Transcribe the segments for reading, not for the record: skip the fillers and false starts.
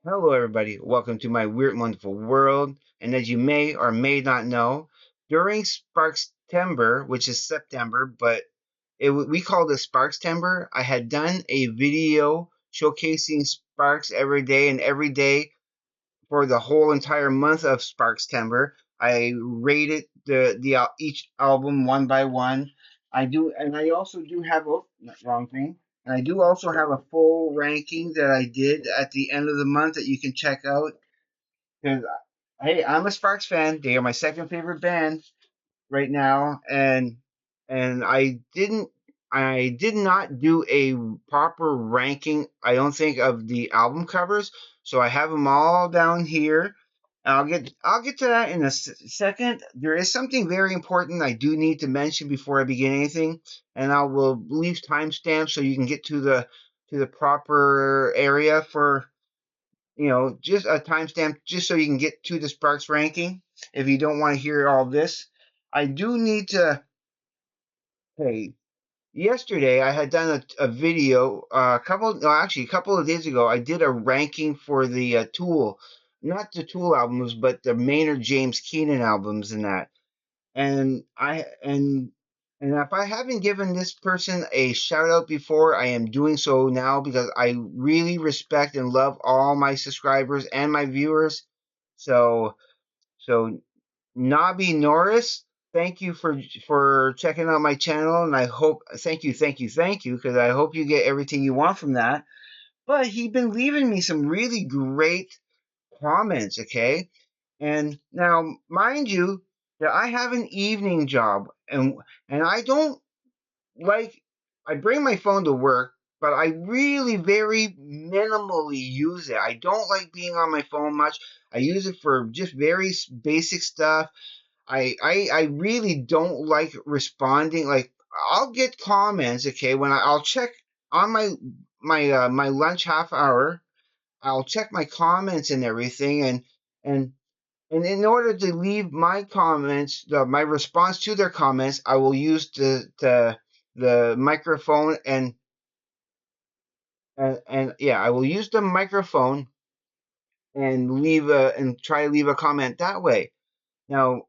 Hello, everybody. Welcome to my weird, wonderful world. And as you may or may not know, during Sparkstember, which is September, but we called it Sparkstember, I had done a video showcasing Sparks every day, and every day for the whole entire month of Sparkstember, I rated each album one by one. I also do have wrong thing. And I do also have a full ranking that I did at the end of the month that you can check out. Because hey, I'm a Sparks fan. They are my second favorite band right now, and I did not do a proper ranking. I don't think of the album covers, so I have them all down here. I'll get to that in a second. There is something very important I do need to mention before I begin anything, and I will leave timestamps so you can get to the proper area for just a timestamp just so you can get to the Sparks ranking if you don't want to hear all this. I do need to. Hey, yesterday I had done a video, no, actually a couple of days ago. I did a ranking for the Tool, not the Tool albums, but the Maynard James Keenan albums and that. And I and if I haven't given this person a shout out before, I am doing so now because I really respect and love all my subscribers and my viewers. So so Nabi Norris, thank you for checking out my channel, and I hope thank you, because I hope you get everything you want from that. But he's been leaving me some really great comments, okay? And now, mind you, that I have an evening job, and I don't like I bring my phone to work, but I really very minimally use it. I don't like being on my phone much. I use it for just very basic stuff. I really don't like responding. Like I'll get comments, okay, when I'll check on my lunch half hour. I'll check my comments and everything, and and in order to leave my comments, my response to their comments, I will use the microphone and yeah, I will use the microphone and try to leave a comment that way. Now,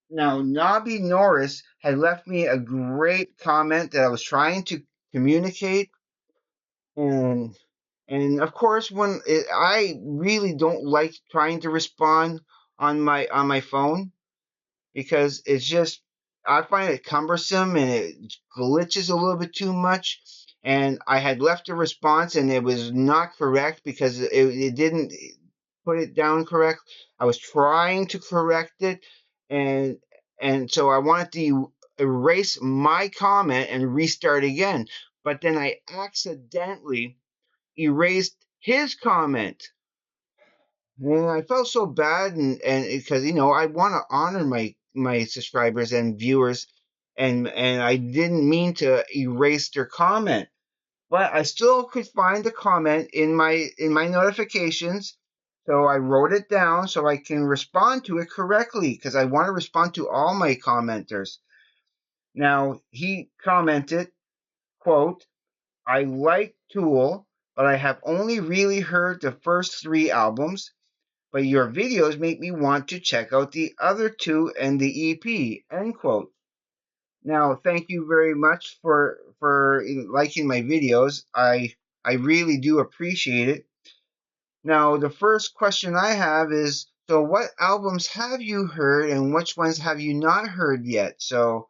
now Nobby Norris had left me a great comment that I was trying to communicate, and of course I really don't like trying to respond on my phone because it's just I find it cumbersome and it glitches a little bit too much. And I had left a response and it was not correct because it didn't put it down correct. I was trying to correct it, and so I wanted to erase my comment and restart again. But then I accidentally erased his comment. And I felt so bad, and because I want to honor my subscribers and viewers, and I didn't mean to erase their comment, but I still could find the comment in my notifications. So I wrote it down so I can respond to it correctly because I want to respond to all my commenters. Now he commented, quote, "I like Tool, but I have only really heard the first three albums. But your videos make me want to check out the other two and the EP." End quote. Now, thank you very much for liking my videos. I really do appreciate it. Now, the first question I have is, so what albums have you heard and which ones have you not heard yet? So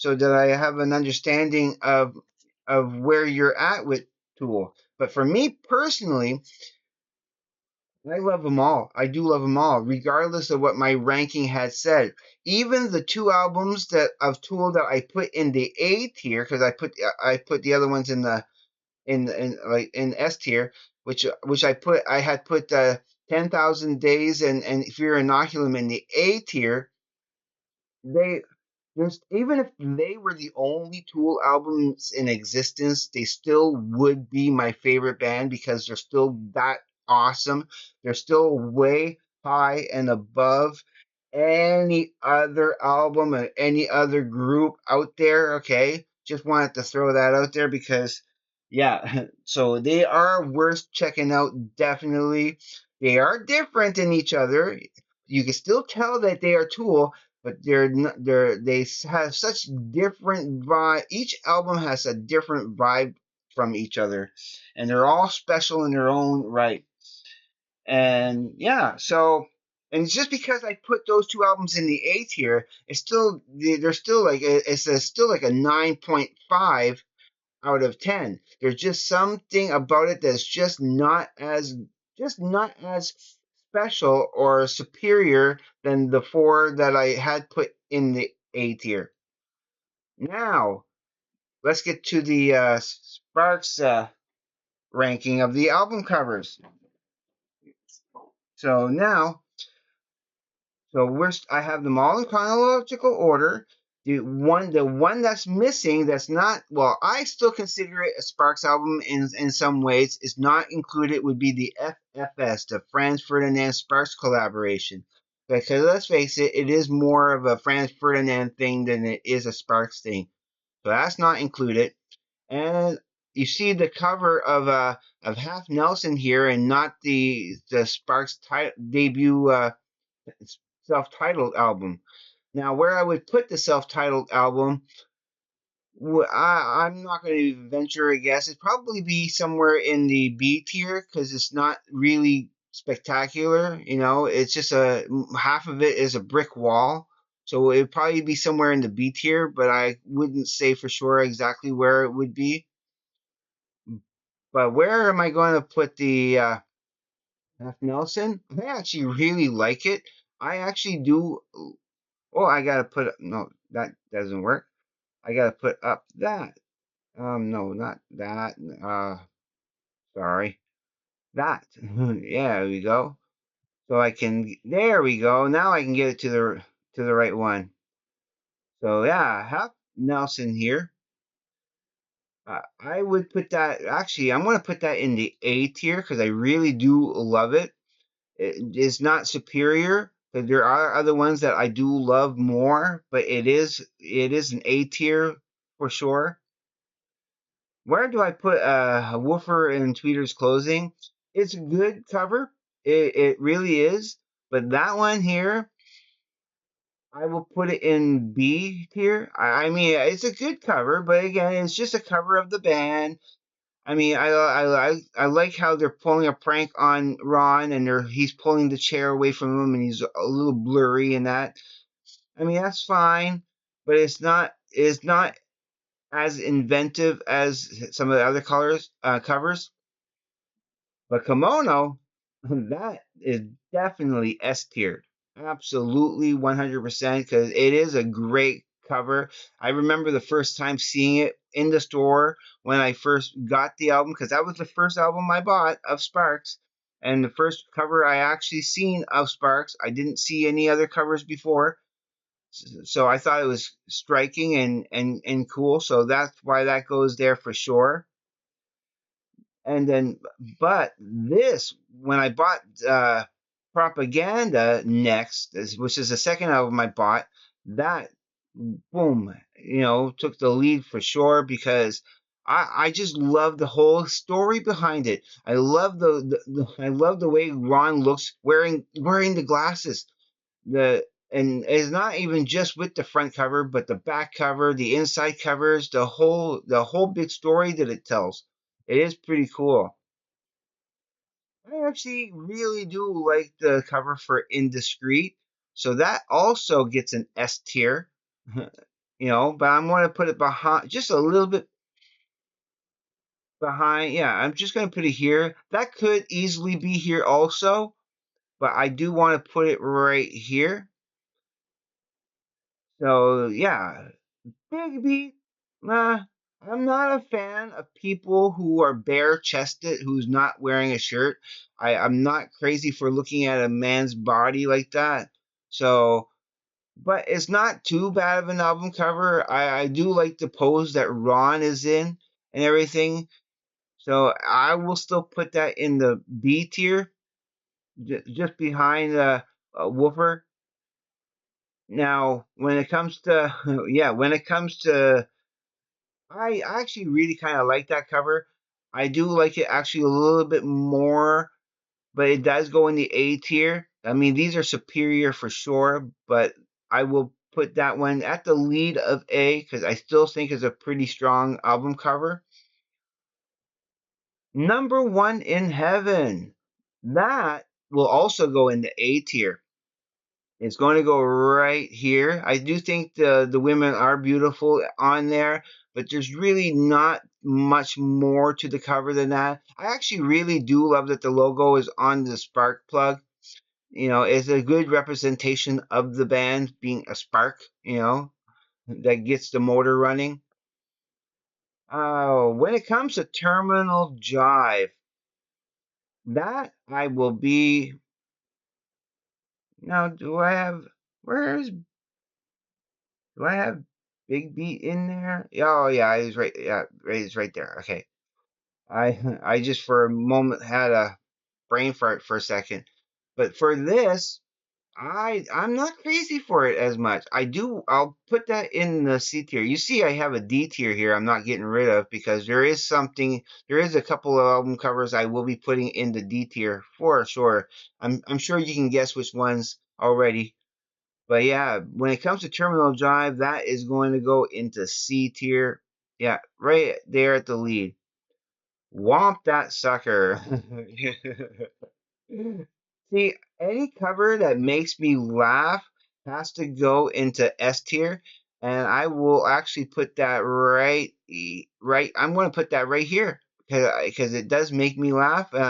that I have an understanding of where you're at with Tool. But for me personally, I love them all. I do love them all, regardless of what my ranking had said. Even the two albums that of Tool that I put in the A tier, because I put the other ones in the in S tier, which I had put 10,000 Days and Fear Inoculum in the A tier. They just even if they were the only Tool albums in existence, they still would be my favorite band because they're still that awesome. They're still way high and above any other album or any other group out there. Okay, just wanted to throw that out there because Yeah, so they are worth checking out, definitely. They are different in each other. You can still tell that they are Tool, but have such different vibe. Each album has a different vibe from each other, and they're all special in their own right. And yeah, so and just because I put those two albums in the A tier, it's still they're still like still like a 9.5 out of 10. There's just something about it that's just not as special or superior than the four that I had put in the A tier. Now, let's get to the Sparks ranking of the album covers. So now So I have them all in chronological order. The one that's missing, that's not well, I still consider it a Sparks album in some ways. Is not included would be the FFS, the Franz Ferdinand Sparks collaboration. Because let's face it, it is more of a Franz Ferdinand thing than it is a Sparks thing. So that's not included. And you see the cover of Half Nelson here, and not the Sparks debut self-titled album. Now, where I would put the self-titled album, I'm not going to venture a guess. It'd probably be somewhere in the B tier because it's not really spectacular. You know, it's just half of it is a brick wall. So it'd probably be somewhere in the B tier, but I wouldn't say for sure exactly where it would be. But where am I going to put the Half Nelson? I actually really like it. I actually do. Oh, I gotta put no, that doesn't work. I gotta put up that. No, not that. Sorry, that. Yeah, there we go. So I can. There we go. Now I can get it to the right one. So yeah, Half Nelson here. I would put that. Actually, I'm gonna put that in the A tier because I really do love it. It is not superior. But there are other ones that I do love more, but it is an A tier for sure. Where do I put Woofer and Tweeter's Closing? It's a good cover. It really is. But that one here, I will put it in B tier. I mean, it's a good cover, but again, it's just a cover of the band. I mean, I like how they're pulling a prank on Ron, and he's pulling the chair away from him, and he's a little blurry and that. I mean, that's fine, but it's not as inventive as some of the other colors covers. But Kimono, that is definitely S tiered. Absolutely 100% because it is a great cover. I remember the first time seeing it in the store when I first got the album because that was the first album I bought of Sparks and the first cover I actually seen of Sparks. I didn't see any other covers before. So I thought it was striking and cool. So that's why that goes there for sure. And then, but this, when I bought Propaganda next, which is the second album I bought, that, boom, took the lead for sure because I just love the whole story behind it. I love I love the way Ron looks wearing the glasses. And it's not even just with the front cover, but the back cover, the inside covers, the whole big story that it tells. It is pretty cool. I actually really do like the cover for Indiscreet. So that also gets an S tier, but I'm going to put it behind, just a little bit behind. Yeah, I'm just going to put it here. That could easily be here also, but I do want to put it right here. So yeah, Big B, nah, I'm not a fan of people who are bare chested, who's not wearing a shirt. I'm not crazy for looking at a man's body like that. So, but it's not too bad of an album cover. I do like the pose that Ron is in and everything. So I will still put that in the B tier, just behind Woofer. Now, when it comes to, yeah, when it comes to I actually really kind of like that cover. I do like it actually a little bit more, but it does go in the A tier. I mean, these are superior for sure, but I will put that one at the lead of A because I still think it's a pretty strong album cover. Number One in Heaven. That will also go in the A tier. It's going to go right here. I do think the women are beautiful on there, but there's really not much more to the cover than that. I actually really do love that the logo is on the spark plug. It's a good representation of the band being a spark, that gets the motor running. Oh, when it comes to Terminal Jive, that I will be. Now, where is do I have Big Beat in there? Oh yeah, he's right. Yeah, he's right there. Okay. I just for a moment had a brain fart for a second. But for this, I'm not crazy for it as much. I'll put that in the C tier. You see I have a D tier here I'm not getting rid of because there is a couple of album covers I will be putting in the D tier for sure. I'm sure you can guess which ones already. But yeah, when it comes to Terminal Drive, that is going to go into C tier. Yeah, right there at the lead. Womp that sucker. See, any cover that makes me laugh has to go into S tier, and I will actually put that right. I'm going to put that right here because it does make me laugh, and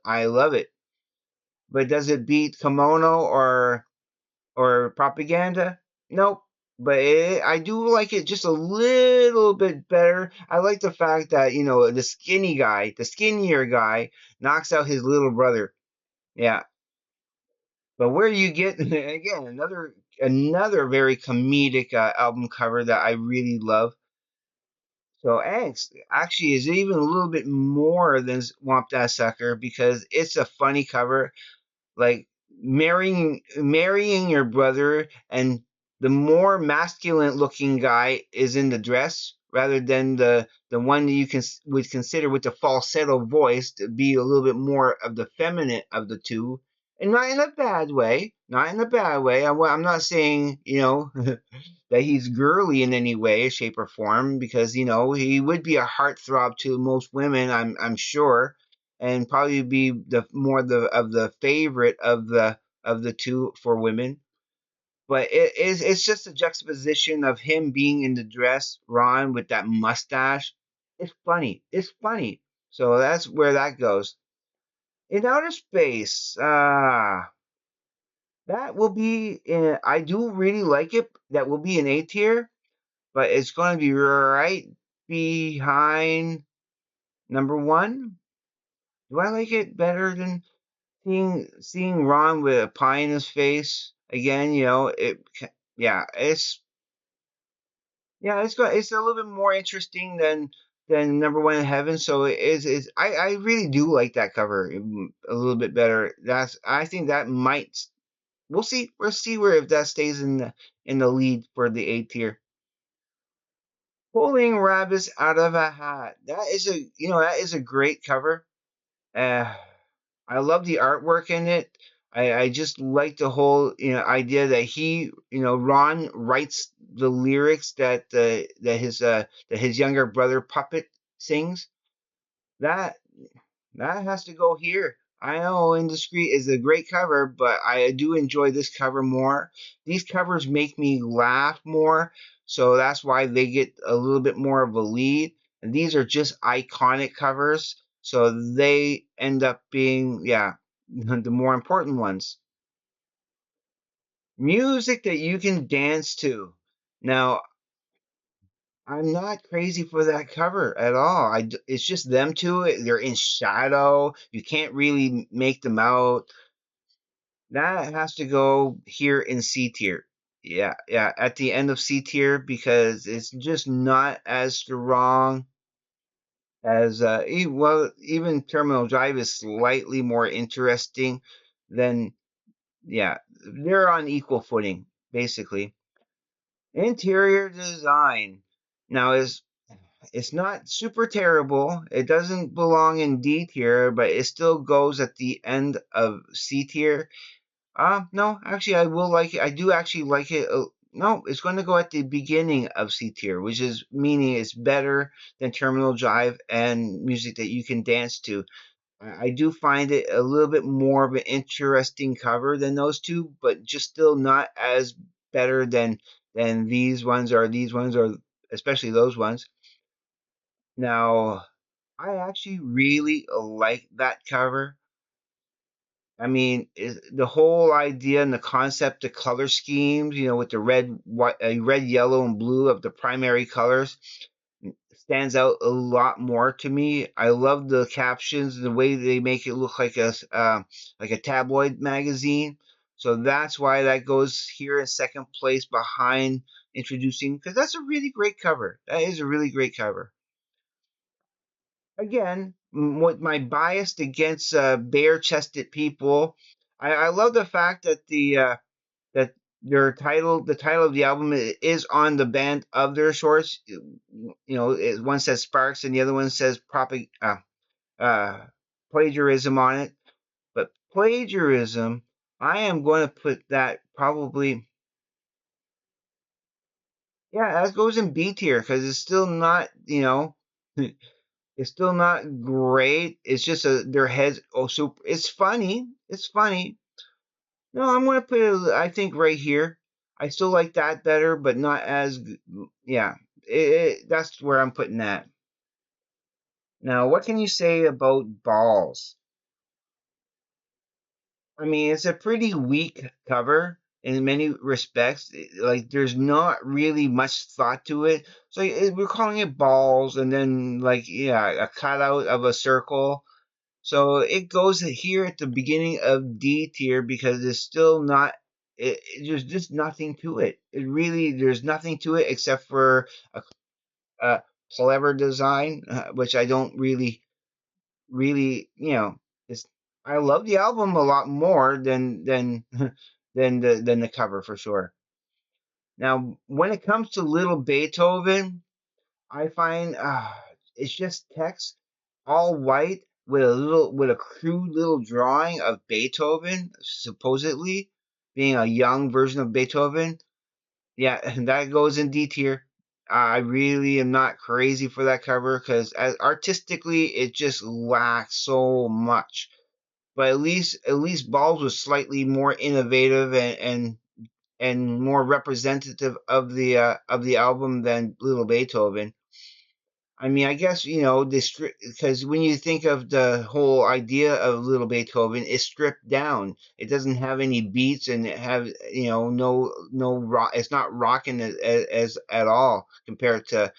I love it. But does it beat Kimono or Propaganda? Nope. But I do like it just a little bit better. I like the fact that the skinnier guy, knocks out his little brother. Yeah, but where you get again another very comedic album cover that I really love. So Angst actually is even a little bit more than Womp That Sucker because it's a funny cover, like marrying your brother, and the more masculine looking guy is in the dress rather than the one that would consider with the falsetto voice to be a little bit more of the feminine of the two, and not in a bad way, not in a bad way. I'm not saying that he's girly in any way, shape, or form, because he would be a heartthrob to most women, I'm sure, and probably be the more the favorite of the two for women. But it's just a juxtaposition of him being in the dress, Ron with that mustache. It's funny. It's funny. So that's where that goes. In outer space, that will be in. I do really like it. That will be an A tier, but it's going to be right behind number one. Do I like it better than seeing Ron with a pie in his face again? Yeah, it's a little bit more interesting than number one in heaven. So it is I really do like that cover a little bit better. I think that might we'll see where if that stays in the lead for the A tier. Pulling rabbits out of a hat. That is a great cover. Uh, I love the artwork in it. I just like the whole idea that Ron writes the lyrics that his younger brother Puppet sings. That that has to go here. I know Indiscreet is a great cover, but I do enjoy this cover more. These covers make me laugh more, so that's why they get a little bit more of a lead. And these are just iconic covers, so they end up being, yeah, the more important ones. Music that you can dance to. Now, I'm not crazy for that cover at all. It's just them two. They're in shadow. You can't really make them out. That has to go here in C tier. Yeah, yeah, at the end of C tier because it's just not as strong as well. Even Terminal Drive is slightly more interesting than yeah. They're on equal footing basically. Interior design now is. It's not super terrible. It doesn't belong in D tier, but it still goes at the end of C tier. No, actually, I will like it. I do actually like it. No, it's going to go at the beginning of C tier, which is meaning it's better than Terminal Drive and music that you can dance to. I do find it a little bit more of an interesting cover than those two, but just still not as better than these ones or especially those ones. Now, I actually really like that cover. I mean, the whole idea and the concept, the color schemes, with the red, yellow, and blue of the primary colors, stands out a lot more to me. I love the captions, the way they make it look like a tabloid magazine. So that's why that goes here in second place behind introducing, because that's a really great cover. That is a really great cover. Again, with my bias against bare-chested people, I love the fact that that the title of the album is on the band of their shorts. One says Sparks and the other one says uh, plagiarism on it. But plagiarism, I am going to put that probably, yeah, that goes in B tier because it's still not, it's still not great. It's just their heads. Oh, super! It's funny. It's funny. No, I'm gonna put it. I think right here. I still like that better, but not as. Yeah, that's where I'm putting that. Now, what can you say about balls? I mean, it's a pretty weak cover in many respects. Like, there's not really much thought to it. So we're calling it balls, and then like, yeah, a cutout of a circle. So it goes here at the beginning of D tier because it's still not. There's just nothing to it. There's nothing to it except for a clever design, which I don't really, it's. I love the album a lot more than than the cover for sure. Now, when it comes to Little Beethoven, I find it's just text, all white with a crude little drawing of Beethoven, supposedly being a young version of Beethoven. Yeah, and that goes in D tier. I really am not crazy for that cover because artistically it just lacks so much. But at least Balls was slightly more innovative and more representative of the album than Little Beethoven. I mean, I guess this because when you think of the whole idea of Little Beethoven, it's stripped down. It doesn't have any beats and it have no rock. It's not rocking as at all compared to.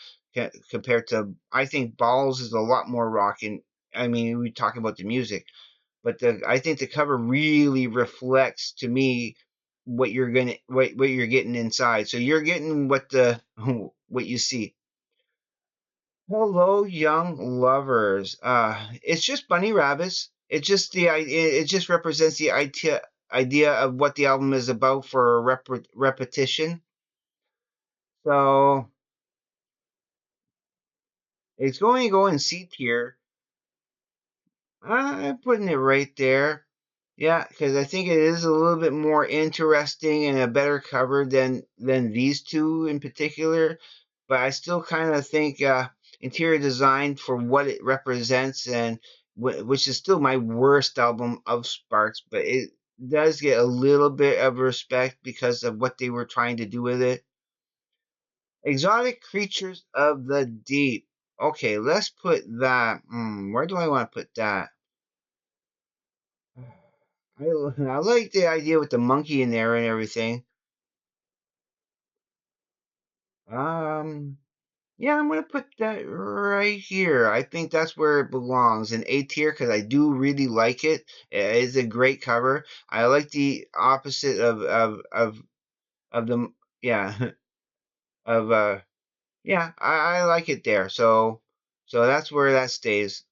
I think Balls is a lot more rocking. I mean, we're talking about the music, but I think the cover really reflects to me what you're getting inside. So you're getting what you see. Hello, young lovers. It's just bunny rabbits. It just represents the idea of what the album is about for a repetition. So it's going to go in C tier. I'm putting it right there. Yeah, because I think it is a little bit more interesting and a better cover than these two in particular. But I still kind of think interior design for what it represents and which is still my worst album of Sparks, but it does get a little bit of respect because of what they were trying to do with it. Exotic creatures of the deep. Okay, let's put that. Where do I want to put that? I like the idea with the monkey in there and everything. Um, yeah, I'm gonna put that right here. I think that's where it belongs in A tier because I do really like it. It is a great cover. I like the opposite of the yeah of yeah. I like it there. So that's where that stays.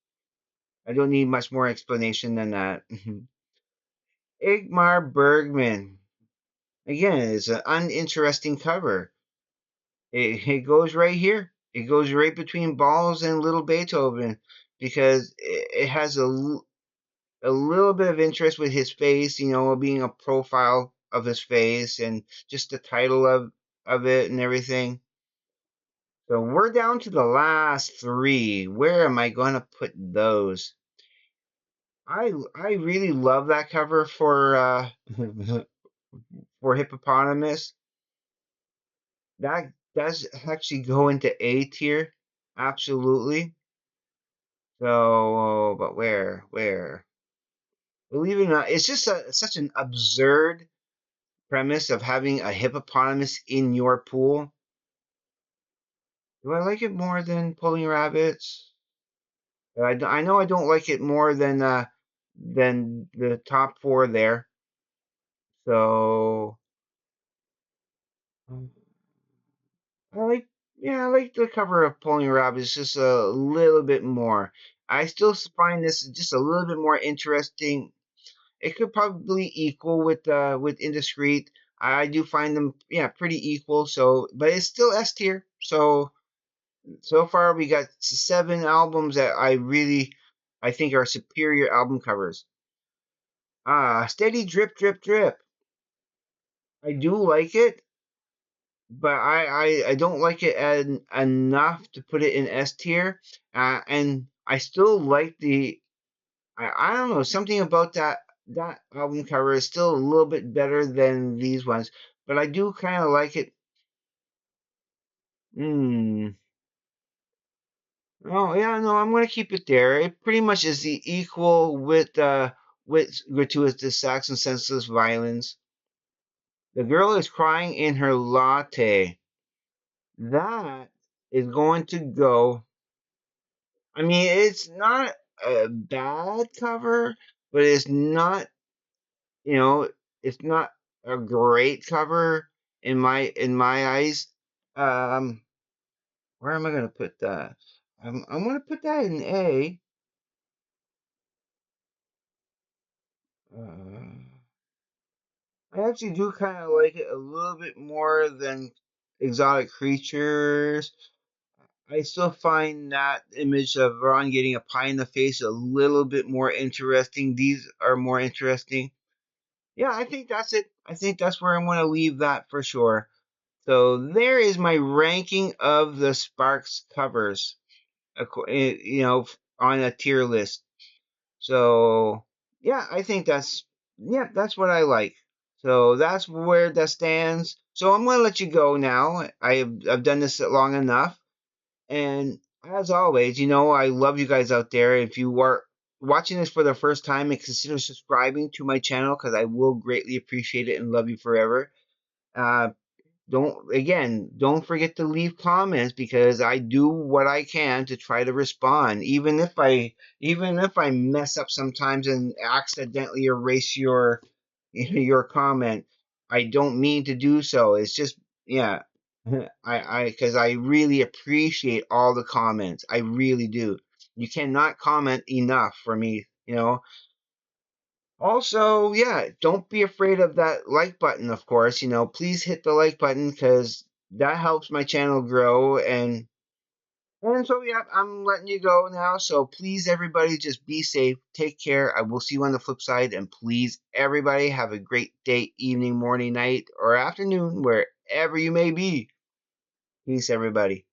I don't need much more explanation than that. Igmar Bergman. Again, it's an uninteresting cover. It goes right here. It goes right between Balls and Little Beethoven because it has a little bit of interest with his face, being a profile of his face and just the title of it and everything. So we're down to the last three. Where am I going to put those? I really love that cover for for Hippopotamus. That does actually go into A tier, absolutely. So, but where? Where? Believe it or not, it's just such an absurd premise of having a hippopotamus in your pool. Do I like it more than pulling rabbits? I know I don't like it more than the top four there. So I like, yeah, I like the cover of Pulling Rabbits just a little bit more. I still find this just a little bit more interesting. It could probably equal with Indiscreet. I do find them, yeah, pretty equal. So, but it's still S tier. So far we got 7 albums that I think are superior album covers. Steady Drip Drip Drip. I do like it, but I don't like it enough to put it in S tier. And I still like I don't know, something about that album cover is still a little bit better than these ones, but I do kind of like it. Hmm. Oh yeah, no, I'm gonna keep it there. It pretty much is the equal with Gratuitous Sax and Senseless Violence. The girl is crying in her latte. That is going to go. I mean, it's not a bad cover, but you know, it's not a great cover in my eyes. Um, where am I gonna put that? I'm gonna put that in A. Uh, I actually do kind of like it a little bit more than Exotic Creatures. I still find that image of Ron getting a pie in the face a little bit more interesting. These are more interesting. Yeah, I think that's it. I think that's where I'm going to leave that for sure. So there is my ranking of the Sparks covers, on a tier list. So yeah, I think that's what I like. So that's where that stands. So I'm gonna let you go now. I've done this long enough, and as always, I love you guys out there. If you are watching this for the first time, and consider subscribing to my channel because I will greatly appreciate it and love you forever. Uh, don't forget to leave comments because I do what I can to try to respond, even if I mess up sometimes and accidentally erase your comment. I don't mean to do so. It's just, yeah. Because I really appreciate all the comments. I really do. You cannot comment enough for me. Also, yeah, don't be afraid of that like button, of course. Please hit the like button because that helps my channel grow. And so, yeah, I'm letting you go now. So please, everybody, just be safe. Take care. I will see you on the flip side. And please, everybody, have a great day, evening, morning, night, or afternoon, wherever you may be. Peace, everybody.